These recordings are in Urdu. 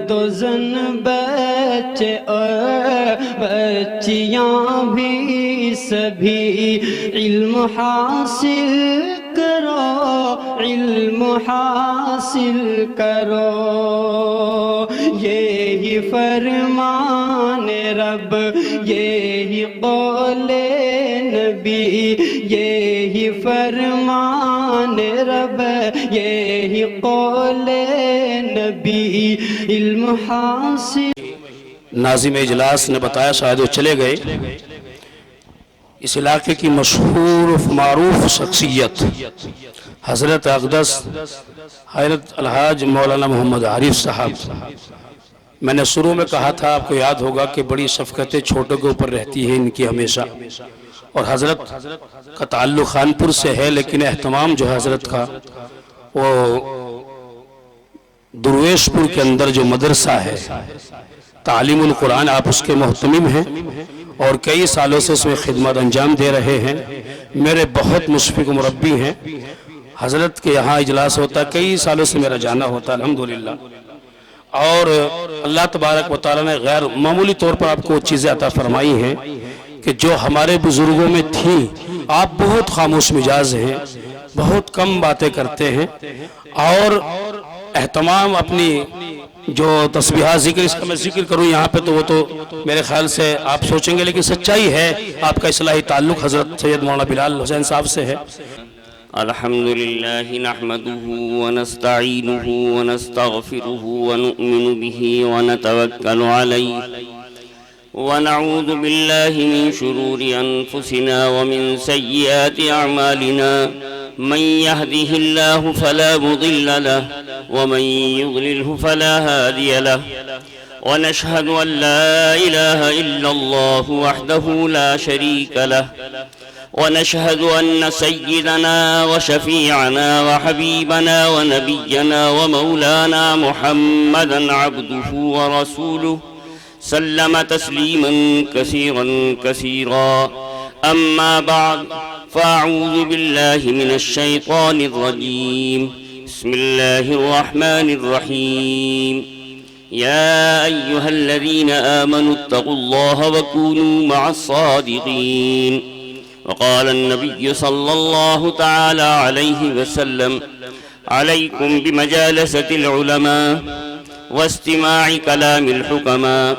دو زن بچے اور بچیاں بھی سبھی علم حاصل کرو، علم حاصل کرو، یہی فرمان رب، یہی قول نبی، یہی فرمان رب، یہی قول نبی، علم حاصل۔ ناظم اجلاس نے بتایا، شاید وہ چلے گئے، اس علاقے کی مشہور و معروف شخصیت حضرت اقدس حضرت الحاج مولانا محمد عارف صاحب، میں نے شروع میں کہا تھا، آپ کو یاد ہوگا کہ بڑی شفقتیں چھوٹوں کے اوپر رہتی ہیں ان کی ہمیشہ، اور حضرت کا تعلق خانپور سے ہے، لیکن اہتمام جو حضرت کا وہ درویش پور کے اندر جو مدرسہ ہے تعلیم القرآن، آپ اس کے محتمم ہیں اور کئی سالوں سے اس میں خدمت انجام دے رہے ہیں، میرے بہت مشفق مربی ہیں، حضرت کے یہاں اجلاس ہوتا، کئی سالوں سے میرا جانا ہوتا الحمدللہ، اور اللہ تبارک و تعالیٰ نے غیر معمولی طور پر آپ کو چیزیں عطا فرمائی ہیں کہ جو ہمارے بزرگوں میں تھیں۔ آپ بہت خاموش مزاج ہیں، بہت کم باتیں کرتے ہیں، اور اہتمام اپنی جو تسبیحات ذکر، اس کا میں ذکر کروں یہاں پہ تو وہ تو میرے خیال سے آپ سوچیں گے، لیکن سچائی ہے آپ کا اصلاحی تعلق حضرت سید مولانا بلال حسین صاحب سے ہے۔ الحمدللہ نحمده ونستعینه ونستغفره ونؤمن به ونتوکل علیہ ونعوذ باللہ من شرور انفسنا ومن سیئات اعمالنا، من يهده الله فلا مضل له ومن يضلله فلا هادي له، ونشهد أن لا إله إلا الله وحده لا شريك له، ونشهد أن سيدنا وشفيعنا وحبيبنا ونبينا ومولانا محمدا عبده ورسوله سلم تسليما كثيرا كثيرا، أما بعد فأعوذ بالله من الشيطان الرجيم، بسم الله الرحمن الرحيم، يا أيها الذين آمنوا اتقوا الله وكونوا مع الصادقين، وقال النبي صلى الله تعالى عليه وسلم، عليكم بمجالسة العلماء واستماع كلام الحكماء،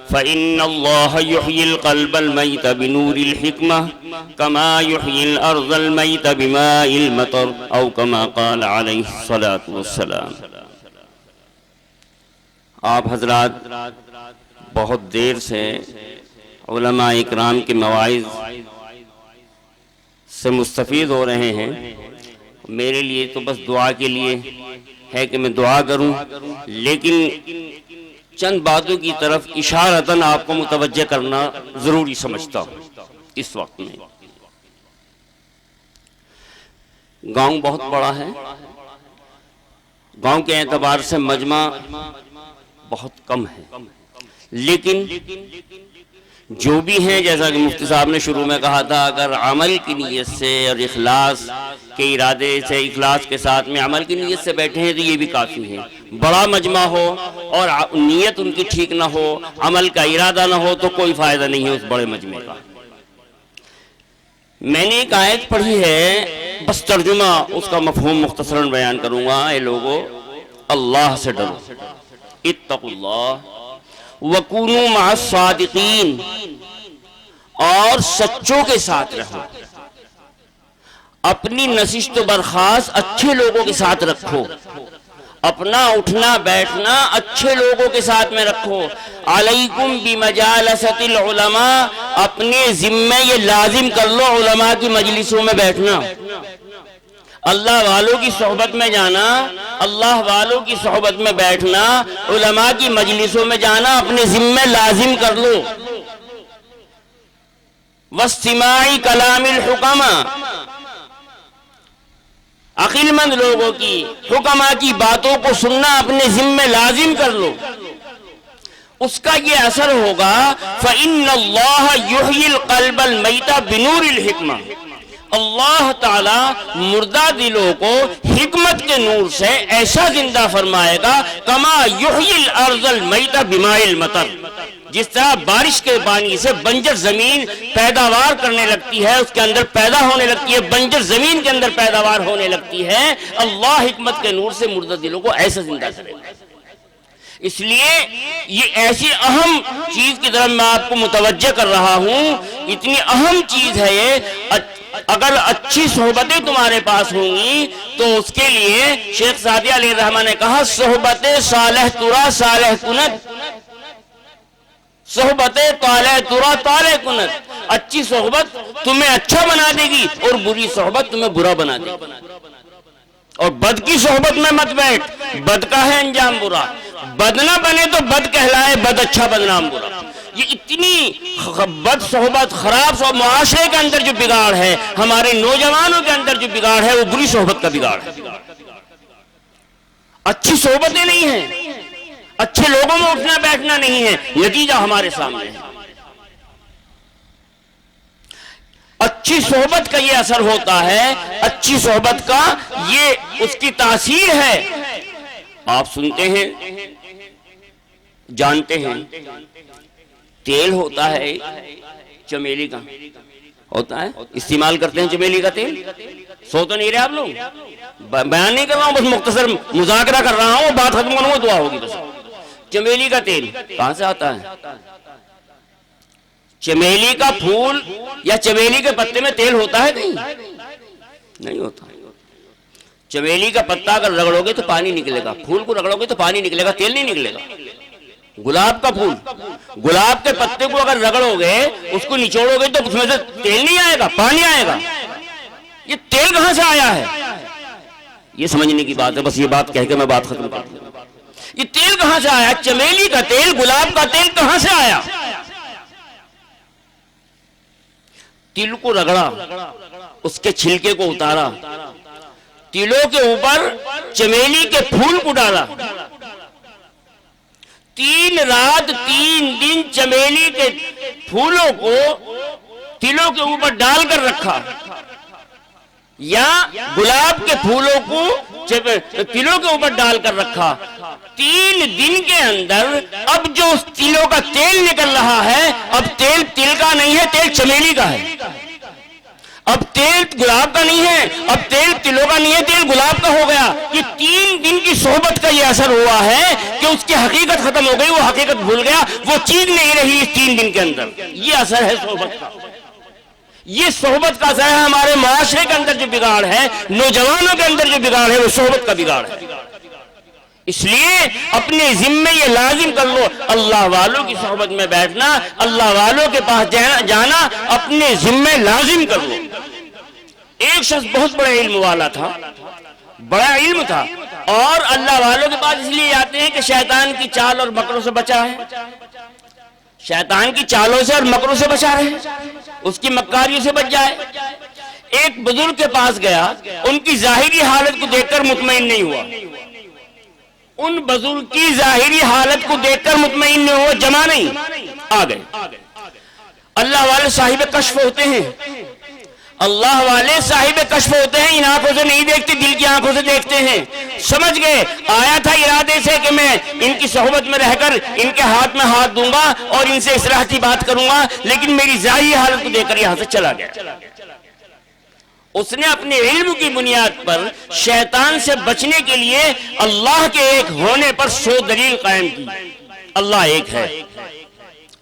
فإن الله يحيي القلب الميت بنور الحكمة كما يحيي الأرض الميت بماء المطر، أو كما قال عليه الصلاة والسلام۔ آپ حضرات بہت دیر سے علماء اکرام کے مواعظ سے مستفید ہو رہے ہیں، میرے لیے تو بس دعا کے لیے ہے کہ میں دعا کروں، لیکن چند باتوں کی طرف اشارتاً آپ کو متوجہ کرنا ضروری سمجھتا ہوں۔ اس وقت میں گاؤں بہت بڑا ہے، گاؤں کے اعتبار سے مجمع بہت کم ہے، لیکن جو بھی ہیں، جیسا کہ مفتی صاحب نے شروع میں کہا تھا، اگر عمل کی نیت سے اور اخلاص کے ارادے سے، اخلاص کے ساتھ میں عمل کی نیت سے بیٹھے ہیں تو یہ بھی کافی ہے۔ بڑا مجمع ہو اور نیت ان کی ٹھیک نہ ہو، عمل کا ارادہ نہ ہو، تو کوئی فائدہ نہیں ہے اس بڑے مجمع کا۔ میں نے ایک آیت پڑھی ہے، بس ترجمہ اس کا مفہوم مختصراً بیان کروں گا۔ اے لوگو، اللہ سے ڈرو، اتقوا اللہ وَكُونُوا مَعَ الصَّادِقِينَ، اور سچوں کے ساتھ رہو، اپنی نشست و برخاست اچھے لوگوں کے ساتھ رکھو، اپنا اٹھنا بیٹھنا اچھے لوگوں کے ساتھ میں رکھو۔ علیکم بمجالست العلماء، اپنے ذمے یہ لازم کر لو علماء کی مجلسوں میں بیٹھنا، اللہ والوں کی صحبت میں جانا، اللہ والوں کی صحبت میں بیٹھنا، علماء کی مجلسوں میں جانا اپنے ذمہ لازم کر لو۔ واستماع کلام الحکماء، عقل مند لوگوں کی، حکماء کی باتوں کو سننا اپنے ذمہ لازم کر لو۔ اس کا یہ اثر ہوگا، فَإِنَّ اللَّهَ يُحْيِي الْقَلْبَ الْمَيْتَ بِنُورِ الْحِكْمَةِ، اللہ تعالی مردہ دلوں کو حکمت کے نور سے ایسا زندہ فرمائے گا کما یحیی الارض المیتہ بماء المطر، جس طرح بارش کے پانی سے بنجر زمین پیداوار کرنے لگتی ہے، اس کے اندر پیدا ہونے لگتی ہے، بنجر زمین کے اندر پیداوار ہونے لگتی ہے، اللہ حکمت کے نور سے مردہ دلوں کو ایسا زندہ کرے گا۔ اس لیے یہ ایسی اہم چیز کی طرف میں آپ کو متوجہ کر رہا ہوں، اتنی اہم چیز ہے یہ۔ اگر اچھی صحبتیں تمہارے پاس ہوں گی تو اس کے لیے شیخ سعدی علیہ الرحمہ نے کہا صحبت صالح ترا صالح کنت، صحبت طالع ترا طالع کنت، اچھی صحبت تمہیں اچھا بنا دے گی اور بری صحبت تمہیں برا بنا دے گی۔ اور بد کی صحبت میں مت بیٹھ، بد کا ہے انجام برا، بد نہ بنے تو بد کہلائے، بد اچھا بدنام برا۔ یہ اتنی بد صحبت، خراب صحبت، معاشرے کے اندر جو بگاڑ ہے، ہمارے نوجوانوں کے اندر جو بگاڑ ہے وہ بری صحبت کا بگاڑ ہے۔ اچھی صحبتیں نہیں ہیں، اچھے لوگوں میں اٹھنا بیٹھنا نہیں ہے، نتیجہ ہمارے سامنے ہے۔ اچھی صحبت کا یہ اثر ہوتا ہے، اچھی صحبت کا یہ اس کی تاثیر ہے۔ آپ سنتے ہیں، جانتے ہیں، تیل ہوتا ہے چمیلی کا، ہوتا ہے، استعمال کرتے ہیں چمیلی کا تیل۔ سو تو نہیں رہے آپ لوگ، بیان نہیں کر رہا ہوں، بس مختصر مذاکرہ کر رہا ہوں، بات ختم کروں گا دعا ہوگی بس۔ چمیلی کا تیل کہاں سے آتا ہے؟ چمیلی کا پھول یا چمیلی کے پتے میں تیل ہوتا ہے کہیں؟ نہیں ہوتا۔ چمیلی کا پتا اگر رگڑو گے تو پانی نکلے گا، پھول کو رگڑو گے تو پانی نکلے گا، تیل نہیں نکلے گا۔ گلاب کا پھول، گلاب کے پتے کو اگر رگڑو گے، اس کو نچوڑو گے تو اس میں سے تیل نہیں آئے گا، پانی آئے گا۔ یہ تیل کہاں سے آیا ہے؟ یہ سمجھنے کی بات ہے، بس یہ بات کہہ کے میں بات ختم کرتا ہوں۔ یہ تیل کہاں سے آیا؟ چمیلی کا تیل، گلاب کا تیل کہاں سے آیا؟ تل کو رگڑا، اس کے چھلکے کو اتارا، تلوں کے اوپر چمیلی کے پھول کو ڈالا، 3 رات 3 دن چمیلی کے پھولوں کو تلوں کے اوپر ڈال کر رکھا، یا گلاب کے پھولوں کو تلوں کے اوپر ڈال کر رکھا، 3 دن کے اندر اب جو اس تلوں کا تیل نکل رہا ہے، اب تیل تل کا نہیں ہے، تیل چمیلی کا ہے۔ اب تیل گلاب کا نہیں ہے، اب تیل تلوں کا نہیں ہے، تیل گلاب کا ہو گیا۔ یہ 3 دن کی صحبت کا یہ اثر ہوا ہے کہ اس کی حقیقت ختم ہو گئی، وہ حقیقت بھول گیا، وہ چیز نہیں رہی اس 3 دن کے اندر۔ یہ اثر ہے صحبت کا، یہ صحبت کا اثر ہے۔ ہمارے معاشرے کے اندر جو بگاڑ ہے، نوجوانوں کے اندر جو بگاڑ ہے، وہ صحبت کا بگاڑ ہے۔ اس لیے اپنے ذمے یہ لازم کر لو، اللہ والوں کی صحبت میں بیٹھنا، اللہ والوں کے پاس جانا اپنے ذمے لازم کر لو۔ ایک شخص بہت بڑے علم والا تھا، بڑا علم تھا، اور اللہ والوں کے پاس اس لیے آتے ہیں کہ شیطان کی چال اور مکروں سے بچا ہے، شیطان کی چالوں سے اور مکروں سے بچا رہے، اس کی مکاریوں سے بچ جائے۔ ایک بزرگ کے پاس گیا، ان کی ظاہری حالت کو دیکھ کر مطمئن نہیں ہوا، ان بزرگ کی ظاہری حالت کو دیکھ کر مطمئن نہیں ہوا، جمع نہیں، آ گئے۔ اللہ والے صاحب کشف ہوتے ہیں، اللہ والے صاحب کشف ہوتے ہیں، ان آنکھوں سے نہیں دیکھتے، دل کی آنکھوں سے دیکھتے ہیں۔ سمجھ گئے، آیا تھا ارادے سے کہ میں ان کی صحبت میں رہ کر ان کے ہاتھ میں ہاتھ دوں گا اور ان سے اصلاحاتی بات کروں گا، لیکن میری ظاہری حالت کو دیکھ کر یہاں سے چلا گیا۔ اس نے اپنے علم کی بنیاد پر شیطان سے بچنے کے لیے اللہ کے ایک ہونے پر 100 دلیل قائم کی۔ اللہ ایک ہے،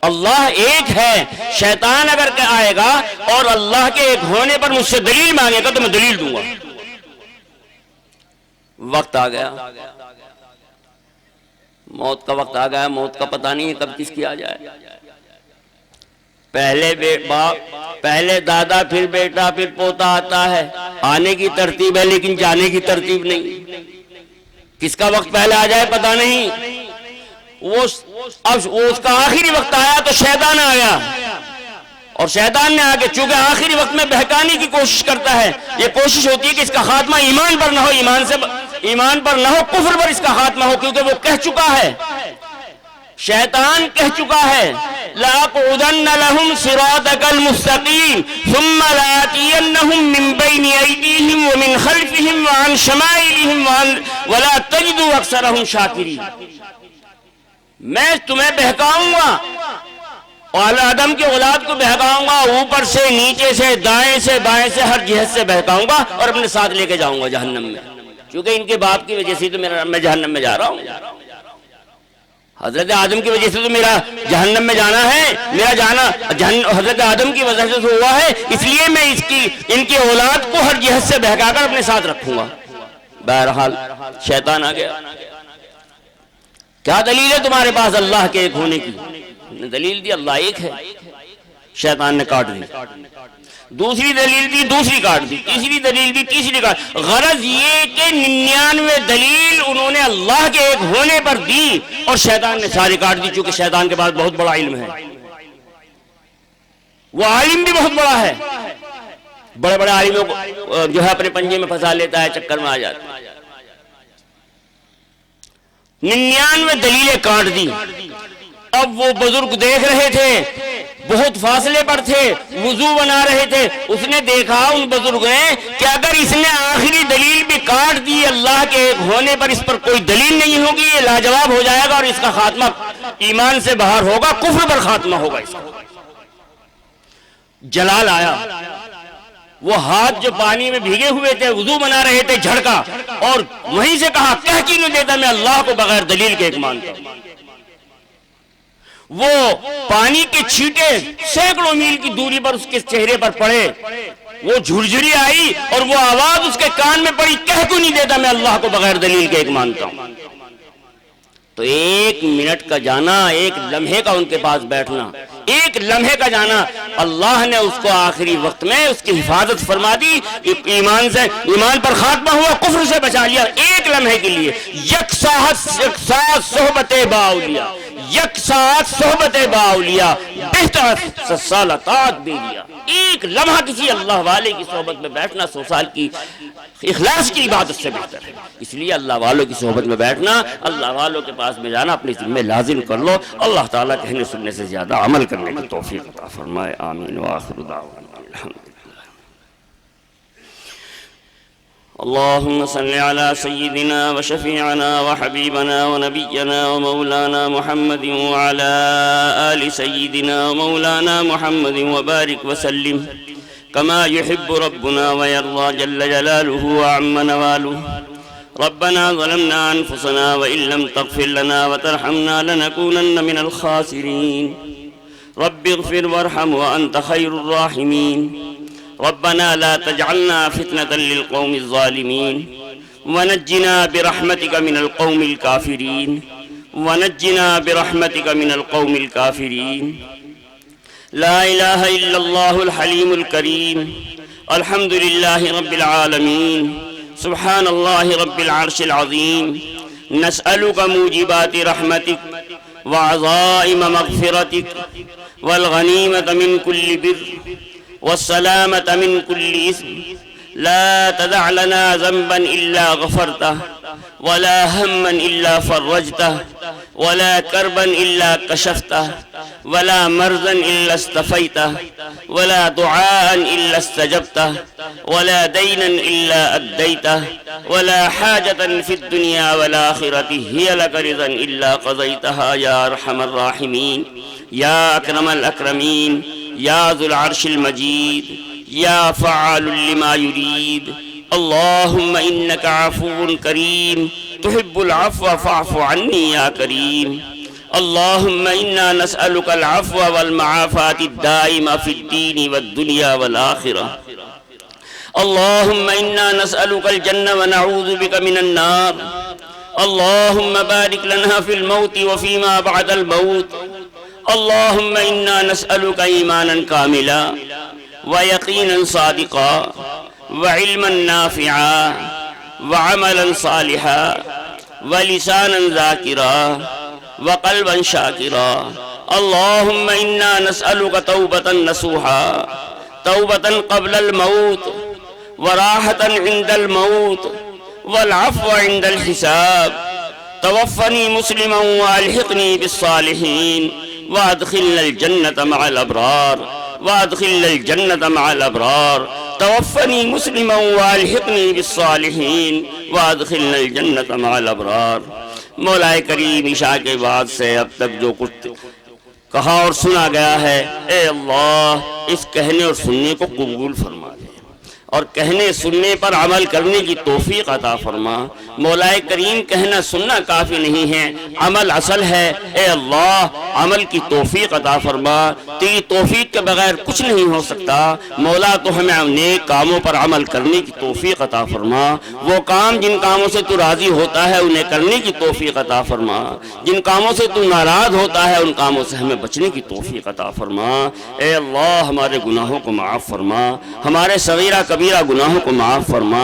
اللہ ایک ہے، شیطان اگر آئے گا اور اللہ کے ایک ہونے پر مجھ سے دلیل مانگے گا تو میں دلیل دوں گا۔ وقت آ گیا، موت کا وقت آ گیا، موت کا پتہ نہیں ہے کب کس کی آ جائے۔ پہلے دادا، پھر بیٹا، پھر پوتا آتا ہے، آنے کی ترتیب ہے لیکن جانے کی ترتیب نہیں۔ کس کا وقت پہلے آ جائے پتہ نہیں۔ اب اس کا آخری وقت آیا تو شیطان آ گیا، اور شیطان نے آگے چونکہ آخری وقت میں بہکانے کی کوشش کرتا ہے، یہ کوشش ہوتی ہے کہ اس کا خاتمہ ایمان پر نہ ہو، ایمان پر نہ ہو، کفر پر اس کا خاتمہ ہو، کیونکہ وہ کہہ چکا ہے، شیطان کہہ چکا ہے لَأَقْعُدَنَّ لَهُمْ صِرَاطَكَ الْمُسْتَقِيمَ ثُمَّ لَآتِيَنَّهُم مِّن بَيْنِ أَيْدِيهِمْ وَمِنْ خَلْفِهِمْ وَعَنْ شَمَائِلِهِمْ وَلَا تَجِدُ أَكْثَرَهُمْ شَاكِرِينَ۔ میں تمہیں بہکاؤں گا، اہل آدم کی اولاد کو بہکاؤں گا، اوپر سے نیچے سے دائیں سے بائیں سے ہر جہت سے بہکاؤں گا اور اپنے ساتھ لے کے جاؤں گا جہنم میں، کیونکہ ان کے باپ کی وجہ سے تو میں جہنم میں جا رہا ہوں۔ حضرت آدم کی وجہ سے تو میرا جہنم میں جانا ہے، میرا جانا حضرت آدم کی وجہ سے ہوا ہے، اس لیے میں ان کی اولاد کو ہر جہت سے بہکا کر اپنے ساتھ رکھوں گا۔ بہرحال شیطان آ گیا، کیا دلیل ہے تمہارے پاس اللہ کے ایک ہونے کی؟ دلیل دی اللہ ایک ہے، شیطان نے کاٹ دی۔ دوسری دلیل دی، دوسری کاٹ دی۔ تیسری دلیل دی، تیسری کاٹ۔ غرض یہ کہ 99 دلیل انہوں نے اللہ کے ایک ہونے پر دی اور شیطان نے ساری کاٹ دی، چونکہ شیطان کے پاس بہت بڑا علم ہے، وہ عالم بھی بہت بڑا ہے، بڑے بڑے عالموں کو جو ہے اپنے پنجے میں پھنسا لیتا ہے، چکر میں آ جاتا ہے۔ 99 دلیلیں کاٹ دی۔ اب وہ بزرگ دیکھ رہے تھے، بہت فاصلے پر تھے، وضو بنا رہے تھے، اس نے دیکھا ان بزرگ نے کہ اگر اس نے آخری دلیل بھی کاٹ دی اللہ کے ایک ہونے پر، اس پر کوئی دلیل نہیں ہوگی، یہ لاجواب ہو جائے گا اور اس کا خاتمہ ایمان سے باہر ہوگا، کفر پر خاتمہ ہوگا اس کا۔ جلال آیا، وہ ہاتھ جو پانی میں بھیگے ہوئے تھے، وضو بنا رہے تھے، جھڑکا اور وہیں سے کہا کہہ کی نہیں دیتا میں اللہ کو بغیر دلیل کے ایک مانتا ہوں۔ وہ پانی کے چھینٹے سینکڑوں میل کی دوری پر اس کے چہرے پر پڑے، وہ جھرجھری آئی اور وہ آواز اس کے کان میں پڑی، کہہ کو نہیں دیتا میں اللہ کو بغیر دلیل کے ایک مانتا ہوں۔ تو 1 منٹ کا جانا، 1 لمحے کا ان کے پاس بیٹھنا، 1 لمحے کا جانا، اللہ نے اس کو آخری وقت میں اس کی حفاظت فرما دی، ایمان پر خاتمہ ہوا، کفر سے بچا لیا 1 لمحے کے لیے۔ یک ساتھ صحبت باولیاء، یک ساتھ صحبت باولیاء بہتر 100 سال اطاعت دے لیا۔ 1 لمحہ کسی اللہ والے کی صحبت میں بیٹھنا 100 سال کی اخلاص کی عبادت سے بہتر ہے۔ اس لیے اللہ والوں کی صحبت میں بیٹھنا، اللہ والوں کے پاس میں جانا اپنے ذمہ لازم کر لو۔ اللہ تعالیٰ کہنے سننے سے زیادہ عمل کرنے کی توفیق عطا فرمائے، آمین وآخر دعوانا الحمدللہ۔ اللهم صل على سيدنا وشفيعنا وحبيبنا ونبينا ومولانا محمد وعلى آل سيدنا ومولانا محمد وبارك وسلم كما يحب ربنا ويرضى جل جلاله وعم نواله۔ ربنا ظلمنا أنفسنا وإن لم تغفر لنا وترحمنا لنكونن من الخاسرين۔ رب اغفر وارحم وأنت خير الراحمين۔ ربنا لا تجعلنا فتنة للقوم الظالمين ونجنا برحمتك من القوم الكافرين، ونجنا برحمتك من القوم الكافرين۔ لا إله إلا الله الحليم الكريم، الحمد لله رب العالمين، سبحان الله رب العرش العظيم۔ نسألك موجبات رحمتك وعظائم مغفرتك والغنيمة من كل بر والسلامة من كل إثم، لا تدع لنا ذنبا إلا غفرته ولا هما إلا فرجته ولا كربا إلا كشفته ولا مرضا إلا استفيته ولا دعاء إلا استجبته ولا دينا إلا أديته ولا حاجة في الدنيا والآخرة هي لك رضا إلا قضيتها يا أرحم الراحمين، يا أكرم الأكرمين، يا ذو العرش المجيد، يا فعال لما يريد۔ اللهم إنك عفو كريم تحب العفو فاعف عني يا كريم۔ اللهم إنا نسألك العفو والمعافاة الدائمة في الدين والدنيا والآخرة۔ اللهم إنا نسألك الجنة ونعوذ بك من النار۔ اللهم بارك لنا في الموت وفيما بعد الموت۔ اللهم إنا نسألك إيمانا كاملا ويقينا صادقا وعلما نافعا وعملا صالحا ولسانا ذاكرا وقلبا شاكرا۔ اللهم إنا نسألك توبة نصوحا، توبة قبل الموت وراحة عند الموت والعفو عند الحساب۔ توفني مسلما والحقني بالصالحين وادخلنا الجنة مع الأبرار وادخلنا الجنة مع الأبرار توفني مسلما والحقني بالصالحين وادخلنا الجنة مع الأبرار۔ مولا کریم عشاء کے بعد سے اب تک جو کچھ کہا اور سنا گیا ہے، اے اللہ اس کہنے اور سننے کو قبول فرما دے اور کہنے سننے پر عمل کرنے کی توفیق عطا فرما۔ مولا کریم کہنا سننا کافی نہیں ہے، عمل اصل ہے، اے اللہ عمل کی توفیق عطا فرما۔ تیری توفیق کے بغیر کچھ نہیں ہو سکتا مولا، تو ہمیں نیک کاموں پر عمل کرنے کی توفیق عطا فرما۔ وہ کام جن کاموں سے تو راضی ہوتا ہے انہیں کرنے کی توفیق عطا فرما، جن کاموں سے تو ناراض ہوتا ہے ان کاموں سے ہمیں بچنے کی توفیق عطا فرما۔ اے اللہ ہمارے گناہوں کو معاف فرما، ہمارے صغیرہ کبیرہ گناہوں کو معاف فرما۔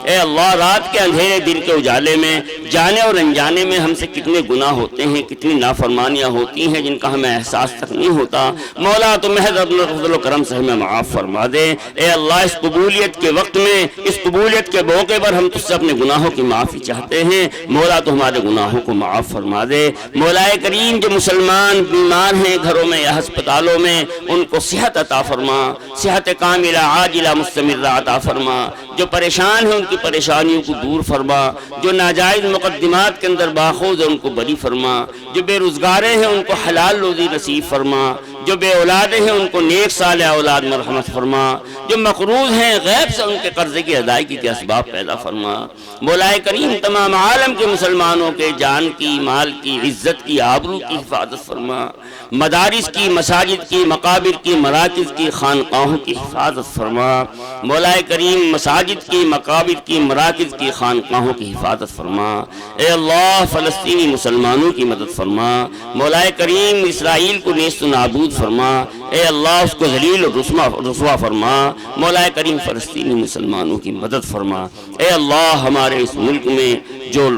اے اللہ رات کے اندھیرے دن کے اجالے میں جانے اور انجانے میں ہم سے کتنے گناہ ہوتے ہیں، کتنی نافرمانیاں ہوتی ہیں جن کا ہمیں احساس تک نہیں ہوتا، مولا تو محض اپنے فضل و کرم سے ہمیں معاف فرما دے۔ اے اللہ اس قبولیت کے وقت میں، اس قبولیت کے موقع پر ہم تجھ سے اپنے گناہوں کی معافی چاہتے ہیں، مولا تو ہمارے گناہوں کو معاف فرما دے۔ مولا کریم جو مسلمان بیمار ہیں گھروں میں یا ہسپتالوں میں ان کو صحت عطا فرما، صحت کاملہ عاجلہ مستمرہ عطا فرما۔ جو پریشان ہیں ان کی پریشانیوں کو دور فرما، جو ناجائز مقدمات کے اندر باخوذ ہیں ان کو بری فرما، جو بے روزگارے ہیں ان کو حلال روزی نصیب فرما، جو بے اولادیں ہیں ان کو نیک صالح اولاد مرحمت فرما، جو مقروض ہیں غیب سے ان کے قرضے کی ادائیگی کے اسباب پیدا فرما۔ مولا کریم تمام عالم کے مسلمانوں کے جان کی، مال کی، عزت کی، آبرو کی حفاظت فرما، مدارس کی، مساجد کی، مقابر کی، مراکز کی، خانقاہوں کی حفاظت فرما۔ مولا کریم مساجد کی، مقابر کی، مراکز کی، خانقاہوں کی حفاظت فرما۔ اے اللہ فلسطینی مسلمانوں کی مدد فرما۔ مولا کریم اسرائیل کو نیست و نابود فرما۔ اے اللہ اس کو ذلیل اور رسوا فرما۔ مولا کریم فلسطینی مسلمانوں کی مدد فرما۔ اے اللہ ہمارے اس ملک میں جو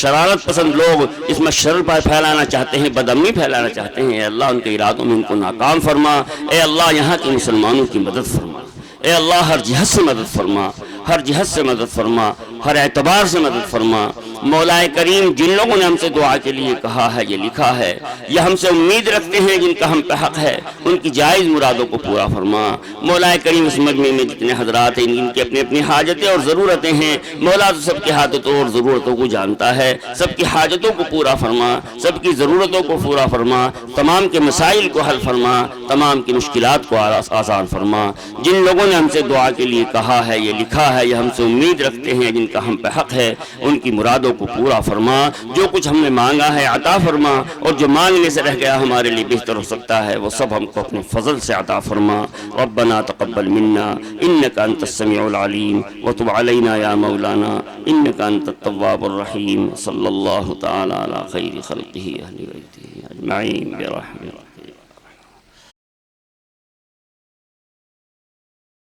شرارت پسند لوگ اس میں شر پھیلانا چاہتے ہیں، بدامنی پھیلانا چاہتے ہیں، اے اللہ ان کے ارادوں میں ان کو ناکام فرما۔ اے اللہ یہاں کے مسلمانوں کی مدد فرما۔ اے اللہ ہر جہت سے مدد فرما، ہر جہت سے مدد فرما، ہر اعتبار سے مدد فرما۔ مولا کریم جن لوگوں نے ہم سے دعا کے لیے کہا ہے، یہ لکھا ہے، یا ہم سے امید رکھتے ہیں جن کا ہم پہ حق ہے، ان کی جائز مرادوں کو پورا فرما۔ مولا کریم اس مجمع میں جتنے حضرات ہیں ان کی اپنی اپنی حاجتیں اور ضرورتیں ہیں، مولا تو سب کی حاجتوں اور ضرورتوں کو جانتا ہے، سب کی حاجتوں کو پورا فرما، سب کی ضرورتوں کو پورا فرما، تمام کے مسائل کو حل فرما، تمام کی مشکلات کو آسان فرما۔ جن لوگوں نے ہم سے دعا کے لیے کہا ہے، یہ لکھا ہے، یا ہم سے امید رکھتے ہیں جن کا ہم پہ حق ہے، ان کی مرادوں کو پورا فرما۔ جو کچھ ہم نے مانگا ہے عطا فرما، اور جو مانگنے سے رہ گیا ہمارے لیے بہتر ہو سکتا ہے وہ سب ہم کو اپنے فضل سے عطا فرما۔ ربنا تقبل منا انك انت السميع العليم وتب علينا يا مولانا انك انت التواب الرحيم۔ صلی اللہ تعالی علی خیر خلقه اہل بیتہ اجمعین برحمتہ۔